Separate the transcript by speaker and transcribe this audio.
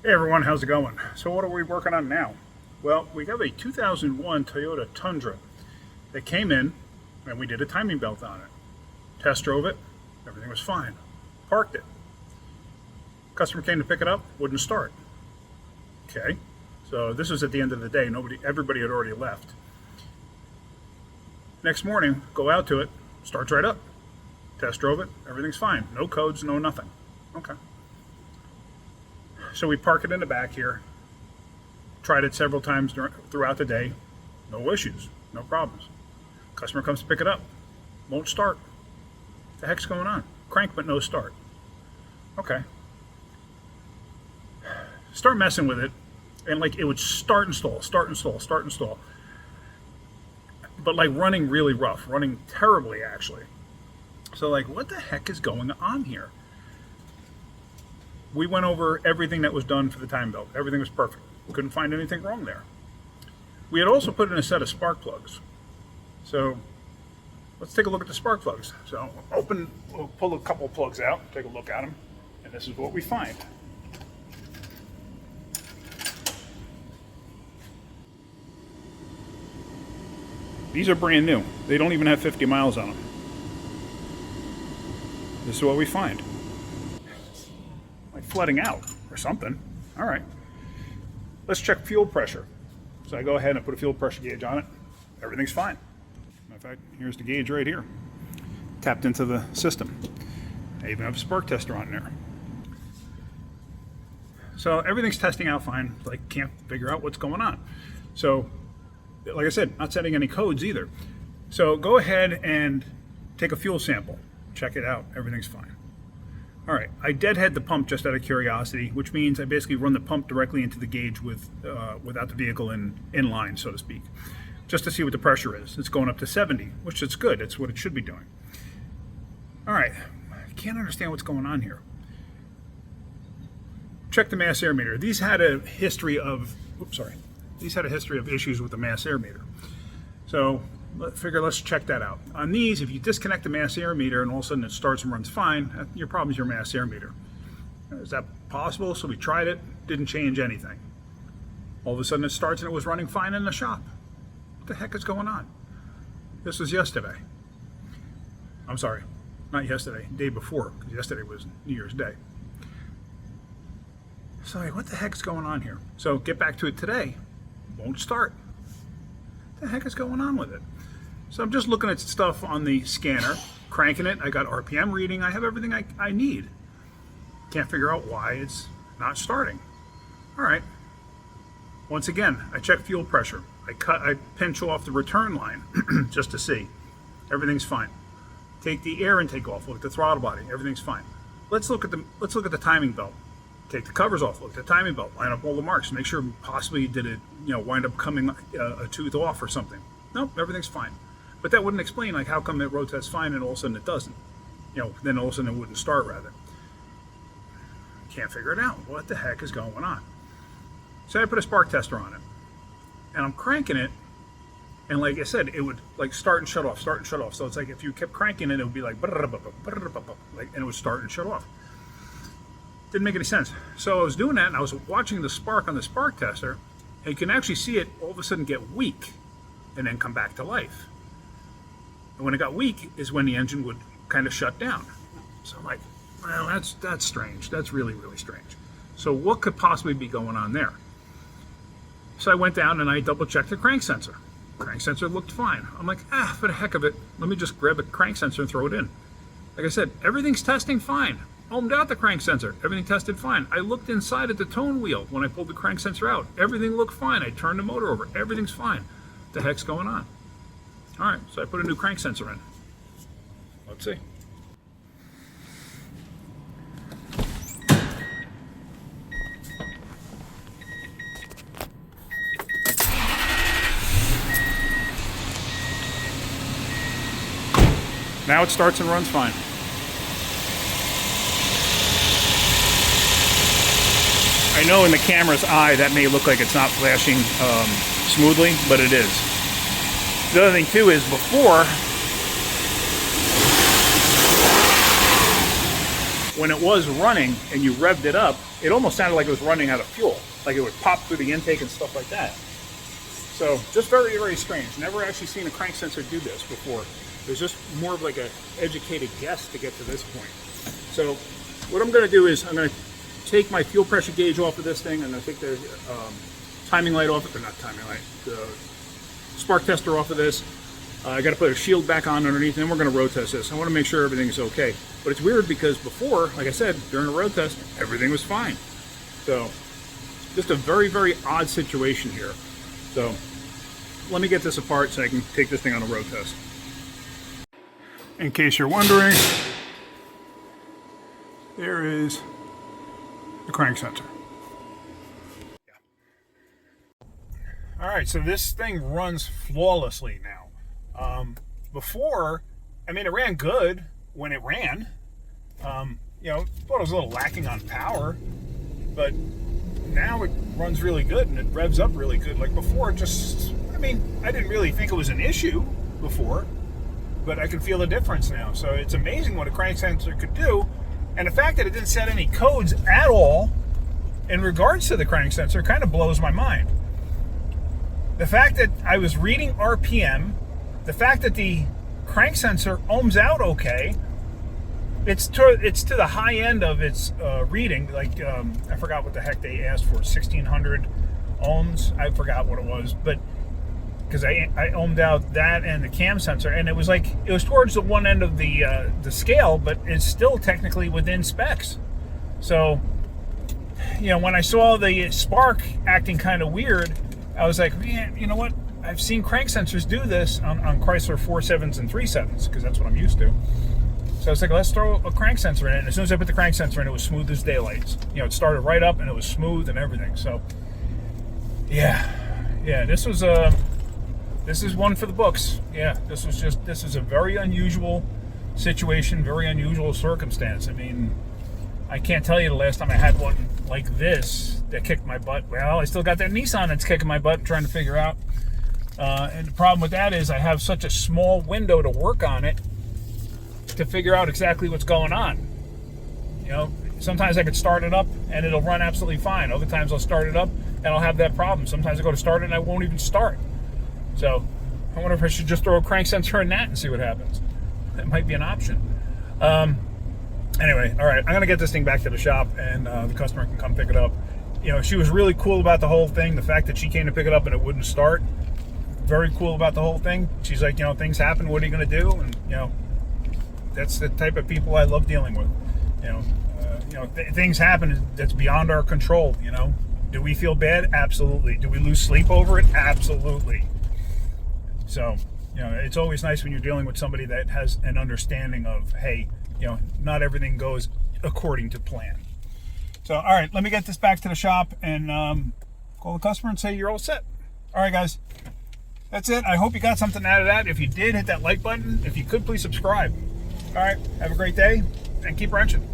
Speaker 1: Hey everyone, how's it going? So what are we working on now? Well, we have a 2001 Toyota Tundra that came in and we did a timing belt on it. Test drove it, everything was fine. Parked it. Customer came to pick it up, wouldn't start. Okay, so this was at the end of the day. Everybody had already left. Next morning, go out to it, starts right up. Test drove it, everything's fine. No codes, no nothing. Okay. So we park it in the back here. Tried it several times throughout the day. No issues, no problems. Customer comes to pick it up. Won't start. What the heck's going on? Crank but no start. Okay. Start messing with it, and like it would start and stall, start and stall, start and stall. But like running really rough, running terribly actually. So like, what the heck is going on here? We went over everything that was done for the time belt. Everything was perfect. Couldn't find anything wrong there. We had also put in a set of spark plugs. So let's take a look at the spark plugs. So we'll pull a couple of plugs out, take a look at them, and this is what we find. These are brand new. They don't even have 50 miles on them. This is what we find. Like flooding out or something. All right. Let's check fuel pressure. So I go ahead and put a fuel pressure gauge on it. Everything's fine. Matter of fact, here's the gauge right here. Tapped into the system. I even have a spark tester on there. So everything's testing out fine. Like can't figure out what's going on. So like I said, not setting any codes either. So go ahead and take a fuel sample. Check it out. Everything's fine. All right, I deadhead the pump just out of curiosity, which means I basically run the pump directly into the gauge without the vehicle in line, so to speak, just to see what the pressure is. It's going up to 70, which is good. It's what it should be doing. All right, I can't understand what's going on here. Check the mass air meter. These had a history of, issues with the mass air meter. So let's check that out. On these, if you disconnect the mass air meter and all of a sudden it starts and runs fine, your problem is your mass air meter. Is that possible? So we tried it, didn't change anything. All of a sudden it starts and it was running fine in the shop. What the heck is going on? This was yesterday. I'm sorry, not yesterday, day before, because yesterday was New Year's Day. Sorry, what the heck's going on here? So get back to it today, won't start. What the heck is going on with it? So I'm just looking at stuff on the scanner, cranking it. I got RPM reading. I have everything I need. Can't figure out why it's not starting. All right. Once again, I check fuel pressure. I pinch off the return line just to see. Everything's fine. Take the air intake off. Look at the throttle body. Everything's fine. Let's look at the timing belt. Take the covers off. Look at the timing belt. Line up all the marks. Make sure possibly did it wind up coming a tooth off or something. Nope, everything's fine. But that wouldn't explain like how come it road tests fine and all of a sudden it doesn't. Then all of a sudden it wouldn't start rather. Can't figure it out. What the heck is going on? So I put a spark tester on it. And I'm cranking it, and like I said, it would like start and shut off, start and shut off. So it's like if you kept cranking it, it would be like and it would start and shut off. Didn't make any sense. So I was doing that and I was watching the spark on the spark tester, and you can actually see it all of a sudden get weak and then come back to life. And when it got weak is when the engine would kind of shut down. So I'm like, well, that's strange. That's really, really strange. So what could possibly be going on there? So I went down and I double checked the crank sensor. Crank sensor looked fine. I'm like, for the heck of it, let me just grab a crank sensor and throw it in. Like I said, everything's testing fine. Ohmed out the crank sensor. Everything tested fine. I looked inside at the tone wheel when I pulled the crank sensor out. Everything looked fine. I turned the motor over. Everything's fine. What the heck's going on? All right, so I put a new crank sensor in. Let's see. Now it starts and runs fine. I know in the camera's eye that may look like it's not flashing smoothly, but it is. The other thing too is when it was running and you revved it up, it almost sounded like it was running out of fuel, like it would pop through the intake and stuff like that. So just very, very strange. Never actually seen a crank sensor do this before. It was just more of like an educated guess to get to this point. So what I'm going to do is I'm going to take my fuel pressure gauge off of this thing. I'm going to take the timing light off, or not timing light, the spark tester off of this. I got to put a shield back on underneath, and then we're going to road test this. I want to make sure everything's okay. But it's weird because before, like I said, during the road test, everything was fine. So just a very, very odd situation here. So let me get this apart so I can take this thing on a road test. In case you're wondering, there is the crank sensor. All right, so this thing runs flawlessly now. Before, I mean, it ran good when it ran. You know, thought it was a little lacking on power, but now it runs really good and it revs up really good. Like before, it just, I mean, I didn't really think it was an issue before, but I can feel the difference now. So it's amazing what a crank sensor could do. And the fact that it didn't set any codes at all in regards to the crank sensor kind of blows my mind. The fact that I was reading RPM, the fact that the crank sensor ohms out okay, it's to the high end of its reading. Like I forgot what the heck they asked for, 1600 ohms. I forgot what it was, but because I ohmed out that and the cam sensor, and it was towards the one end of the scale, but it's still technically within specs. So, you know, when I saw the spark acting kind of weird, I was like, man, you know what? I've seen crank sensors do this on Chrysler 4.7s and 3.7s, because that's what I'm used to. So I was like, let's throw a crank sensor in. And as soon as I put the crank sensor in, it was smooth as daylight. You know, it started right up and it was smooth and everything. So, yeah, this is one for the books. Yeah, this is a very unusual situation, very unusual circumstance. I mean, I can't tell you the last time I had one like this that kicked my butt. Well, I still got that Nissan that's kicking my butt, trying to figure out. And the problem with that is I have such a small window to work on it to figure out exactly what's going on. You know, sometimes I could start it up and it'll run absolutely fine. Other times I'll start it up and I'll have that problem. Sometimes I go to start it and I won't even start. So I wonder if I should just throw a crank sensor in that and see what happens. That might be an option. Anyway, all right, I'm going to get this thing back to the shop and the customer can come pick it up. You know, she was really cool about the whole thing. The fact that she came to pick it up and it wouldn't start, very cool about the whole thing. She's like, you know, things happen. What are you going to do? And, you know, that's the type of people I love dealing with. You know, things happen that's beyond our control, you know. Do we feel bad? Absolutely. Do we lose sleep over it? Absolutely. So, you know, it's always nice when you're dealing with somebody that has an understanding of, hey, you know, not everything goes according to plan. So, all right, let me get this back to the shop and call the customer and say you're all set. All right, guys, that's it. I hope you got something out of that. If you did, hit that like button. If you could, please subscribe. All right, have a great day and keep wrenching.